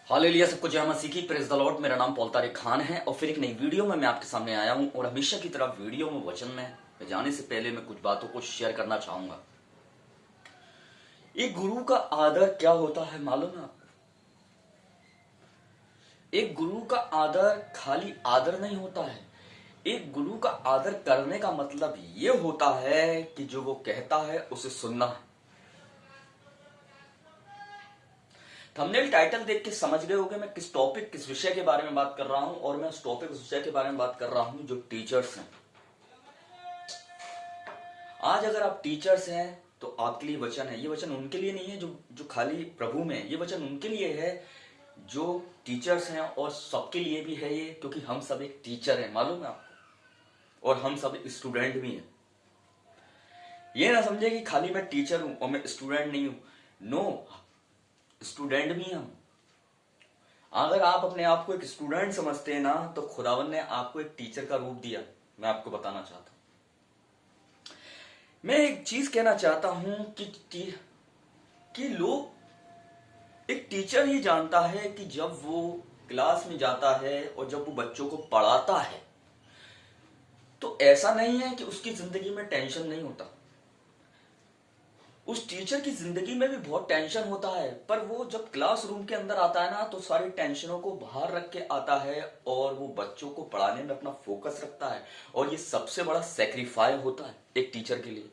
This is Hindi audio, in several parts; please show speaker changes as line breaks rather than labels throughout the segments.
हालेलुया, सबको जय मसीह की। Praise the Lord. मेरा नाम पॉल तारिक खान है और फिर एक नई वीडियो में मैं आपके सामने आया हूं। और हमेशा की तरह वीडियो में वचन में जाने से पहले मैं कुछ बातों को शेयर करना चाहूंगा। एक गुरु का आदर क्या होता है मालूम है आपको? एक गुरु का आदर खाली आदर नहीं होता है। एक गुरु का आदर करने का मतलब ये होता है कि जो वो कहता है उसे सुनना है। थंबनेल टाइटल देख के समझ गए होंगे मैं किस टॉपिक किस विषय के बारे में बात कर रहा हूं। और मैं उस टॉपिक उस विषय के बारे में बात कर रहा हूं जो टीचर्स हैं। आज अगर आप टीचर्स हैं तो आपके लिए वचन है। ये वचन उनके लिए नहीं है जो जो खाली प्रभु में है। ये वचन उनके लिए है जो टीचर्स हैं, और सबके लिए भी है ये, क्योंकि हम सब एक टीचर हैं, मालूम है आपको। और हम सब स्टूडेंट भी हैं। ये ना समझे कि खाली मैं टीचर हूं और मैं स्टूडेंट नहीं हूं। नो, स्टूडेंट भी हम। अगर आप अपने आप को एक स्टूडेंट समझते हैं ना, तो खुदावन ने आपको एक टीचर का रूप दिया। मैं आपको बताना चाहता हूं। मैं एक चीज कहना चाहता हूं कि लोग, एक टीचर ही जानता है कि जब वो क्लास में जाता है और जब वो बच्चों को पढ़ाता है तो ऐसा नहीं है कि उसकी जिंदगी में टेंशन नहीं होता। उस टीचर की जिंदगी में भी बहुत टेंशन होता है, पर वो जब क्लासरूम के अंदर आता है ना, तो सारी टेंशनों को बाहर रख के आता है और वो बच्चों को पढ़ाने में अपना फोकस रखता है। और ये सबसे बड़ा सेक्रीफाई होता है एक टीचर के लिए।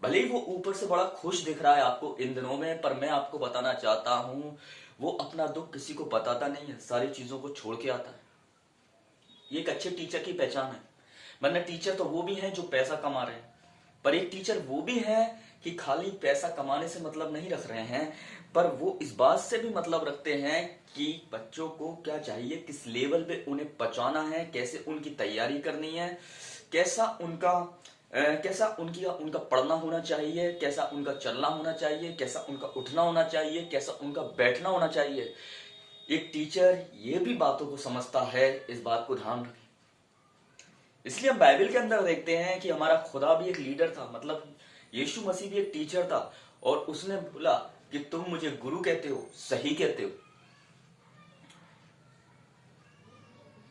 भले ही वो ऊपर से बड़ा खुश दिख रहा है आपको इन दिनों में, पर मैं आपको बताना चाहता हूं वो अपना दुख किसी को बताता नहीं है, सारी चीजों को छोड़ के आता है। ये एक अच्छे टीचर की पहचान है। वरना टीचर तो वो भी हैं जो पैसा कमा रहे हैं, पर एक टीचर वो भी है कि खाली पैसा कमाने से मतलब नहीं रख रहे हैं, पर वो इस बात से भी मतलब रखते हैं कि बच्चों को क्या चाहिए, किस लेवल पे उन्हें पहुंचाना है, कैसे उनकी तैयारी करनी है, कैसा उनका पढ़ना होना चाहिए, कैसा उनका चलना होना चाहिए, कैसा उनका उठना होना चाहिए, कैसा उनका बैठना होना चाहिए। एक टीचर ये भी बातों को समझता है, इस बात को ध्यान रखें। इसलिए हम बाइबल के अंदर देखते हैं कि हमारा खुदा भी एक लीडर था, मतलब यीशु मसीह भी एक टीचर था। और उसने बोला कि तुम मुझे गुरु कहते हो, सही कहते हो,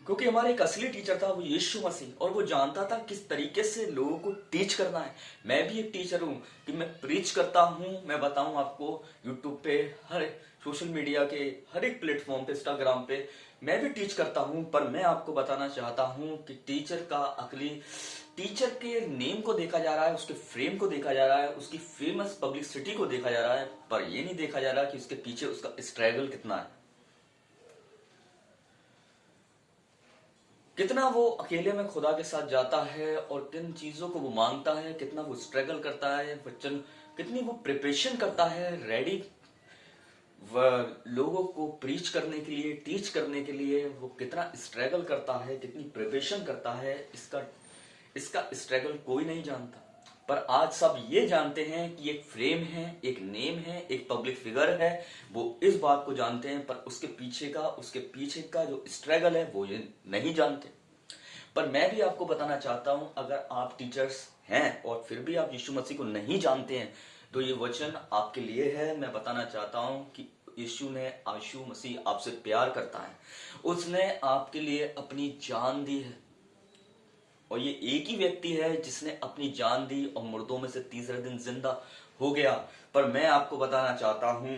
क्योंकि हमारा एक असली टीचर था वो यीशु मसीह। और वो जानता था किस तरीके से लोगों को टीच करना है। मैं भी एक टीचर हूं कि मैं प्रीच करता हूं। मैं बताऊं आपको, यूट्यूब पे, हर सोशल मीडिया के हर एक प्लेटफॉर्म पे, इंस्टाग्राम पे मैं भी टीच करता हूं। पर मैं आपको बताना चाहता हूं कि टीचर के नेम को देखा जा रहा है, उसके फ्रेम को देखा जा रहा है, उसकी फेमस पब्लिसिटी को देखा जा रहा है, पर यह नहीं देखा जा रहा कि उसके पीछे उसका स्ट्रगल कितना है, कितना वो अकेले में खुदा के साथ जाता है और किन चीजों को वो मांगता है, कितना वो स्ट्रगल करता है, बच्चन कितनी वो प्रिपरेशन करता है रेडी लोगों को प्रीच करने के लिए, टीच करने के लिए। वो कितना स्ट्रगल करता है, कितनी प्रिपरेशन करता है, इसका स्ट्रगल कोई नहीं जानता। पर आज सब ये जानते हैं कि एक फ्रेम है, एक नेम है, एक पब्लिक फिगर है। वो इस बात को जानते हैं, पर उसके पीछे का जो स्ट्रगल है वो ये नहीं जानते। पर मैं भी आपको बताना चाहता हूं, अगर आप टीचर्स हैं और फिर भी आप यीशु मसीह को नहीं जानते हैं, तो ये वचन आपके लिए है। मैं बताना चाहता हूं कि यीशु मसीह आपसे प्यार करता है। उसने आपके लिए अपनी जान दी है, और ये एक ही व्यक्ति है जिसने अपनी जान दी और मुर्दों में से तीसरे दिन जिंदा हो गया। पर मैं आपको बताना चाहता हूं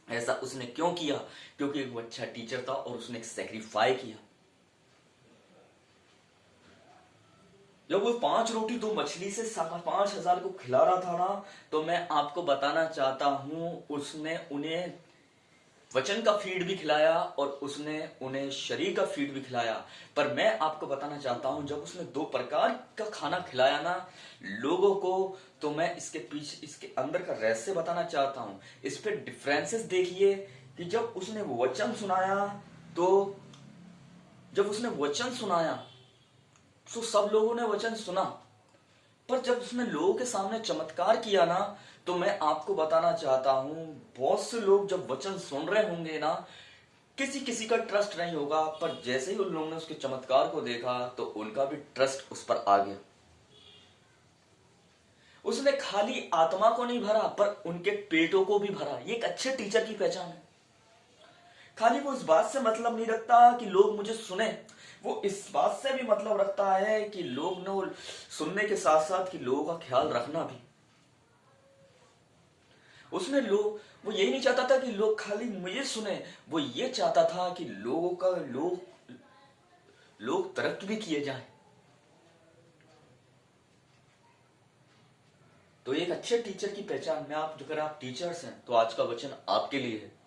ऐसा उसने क्यों किया, क्योंकि वो अच्छा टीचर था और उसने एक सेक्रीफाई किया। जब वो 5 रोटी 2 मछली से 5,000 को खिला रहा था ना, तो मैं आपको बताना चाहता हूं उसने उन्हें वचन का फीड भी खिलाया और उसने उन्हें शरीर का फीड भी खिलाया। पर मैं आपको बताना चाहता हूं जब उसने 2 प्रकार का खाना खिलाया ना लोगों को, तो मैं इसके पीछे, इसके अंदर का रहस्य बताना चाहता हूं। इस पे डिफरेंसेस देखिए कि जब उसने वचन सुनाया, तो जब उसने वचन सुनाया तो सब लोगों ने वचन सुना, पर जब उसने लोगों के सामने चमत्कार किया ना, तो मैं आपको बताना चाहता हूं बहुत से लोग जब वचन सुन रहे होंगे ना, किसी किसी का ट्रस्ट नहीं होगा, पर जैसे ही उन लोगों ने उसके चमत्कार को देखा तो उनका भी ट्रस्ट उस पर आ गया। उसने खाली आत्मा को नहीं भरा, पर उनके पेटों को भी भरा। ये एक अच्छे टीचर की पहचान है। खाली वो इस बात से मतलब नहीं रखता कि लोग मुझे सुने, वो इस बात से भी मतलब रखता है कि लोग न सुनने के साथ साथ कि लोगों का ख्याल रखना भी। उसने वो यही नहीं चाहता था कि लोग खाली मुझे सुने, वो ये चाहता था कि लोग तरक्की भी किए जाएं। तो एक अच्छे टीचर की पहचान में अगर आप टीचर्स हैं तो आज का वचन आपके लिए है।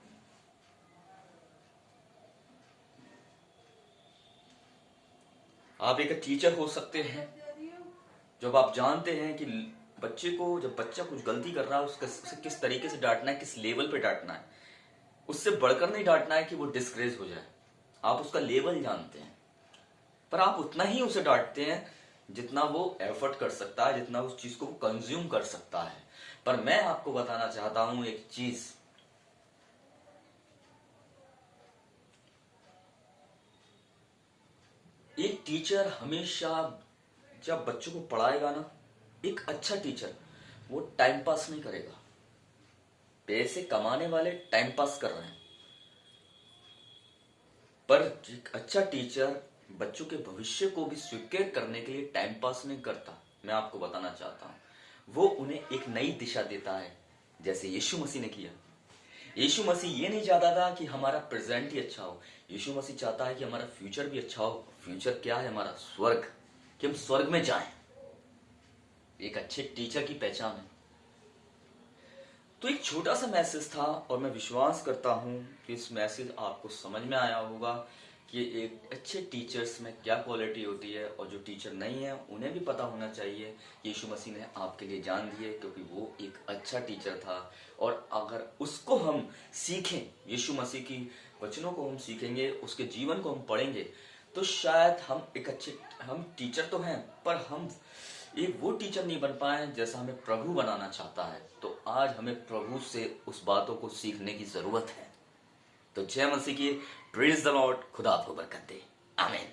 आप एक टीचर हो सकते हैं जब आप जानते हैं कि जब बच्चा कुछ गलती कर रहा है उसे किस तरीके से डांटना है, किस लेवल पे डांटना है। उससे बढ़कर नहीं डांटना है कि वो डिस्ग्रेस हो जाए। आप उसका लेवल जानते हैं, पर आप उतना ही उसे डांटते हैं जितना वो एफर्ट कर सकता है, जितना उस चीज को वो कंज्यूम कर सकता है। पर मैं आपको बताना चाहता हूं एक चीज, एक टीचर हमेशा जब बच्चों को पढ़ाएगा ना, एक अच्छा टीचर वो टाइम पास नहीं करेगा। पैसे कमाने वाले टाइम पास कर रहे हैं, पर एक अच्छा टीचर बच्चों के भविष्य को भी स्वीकार करने के लिए टाइम पास नहीं करता। मैं आपको बताना चाहता हूं, वो उन्हें एक नई दिशा देता है, जैसे यीशु मसीह ने किया। यीशु मसीह ये नहीं चाहता था कि हमारा प्रेजेंट ही अच्छा हो, यीशु मसीह चाहता है कि हमारा फ्यूचर भी अच्छा हो। फ्यूचर क्या है? हमारा स्वर्ग, कि हम स्वर्ग में जाएं। एक अच्छे टीचर की पहचान है। तो एक छोटा सा मैसेज था और मैं विश्वास करता हूं कि इस मैसेज आपको समझ में आया होगा कि एक अच्छे टीचर्स में क्या क्वालिटी होती है, और जो टीचर नहीं है उन्हें भी पता होना चाहिए कि यीशु मसीह ने आपके लिए जान दी है, क्योंकि वो एक अच्छा टीचर था। और अगर उसको हम सीखें, यीशु मसीह की वचनों को हम सीखेंगे, उसके जीवन को हम पढ़ेंगे, तो शायद हम टीचर तो हैं, पर हम एक वो टीचर नहीं बन पाए जैसा हमें प्रभु बनाना चाहता है। तो आज हमें प्रभु से उस बातों को सीखने की जरूरत है। तो जय मसीह की, प्रेज द लॉर्ड। खुदा आपको बरकत दे। आमीन।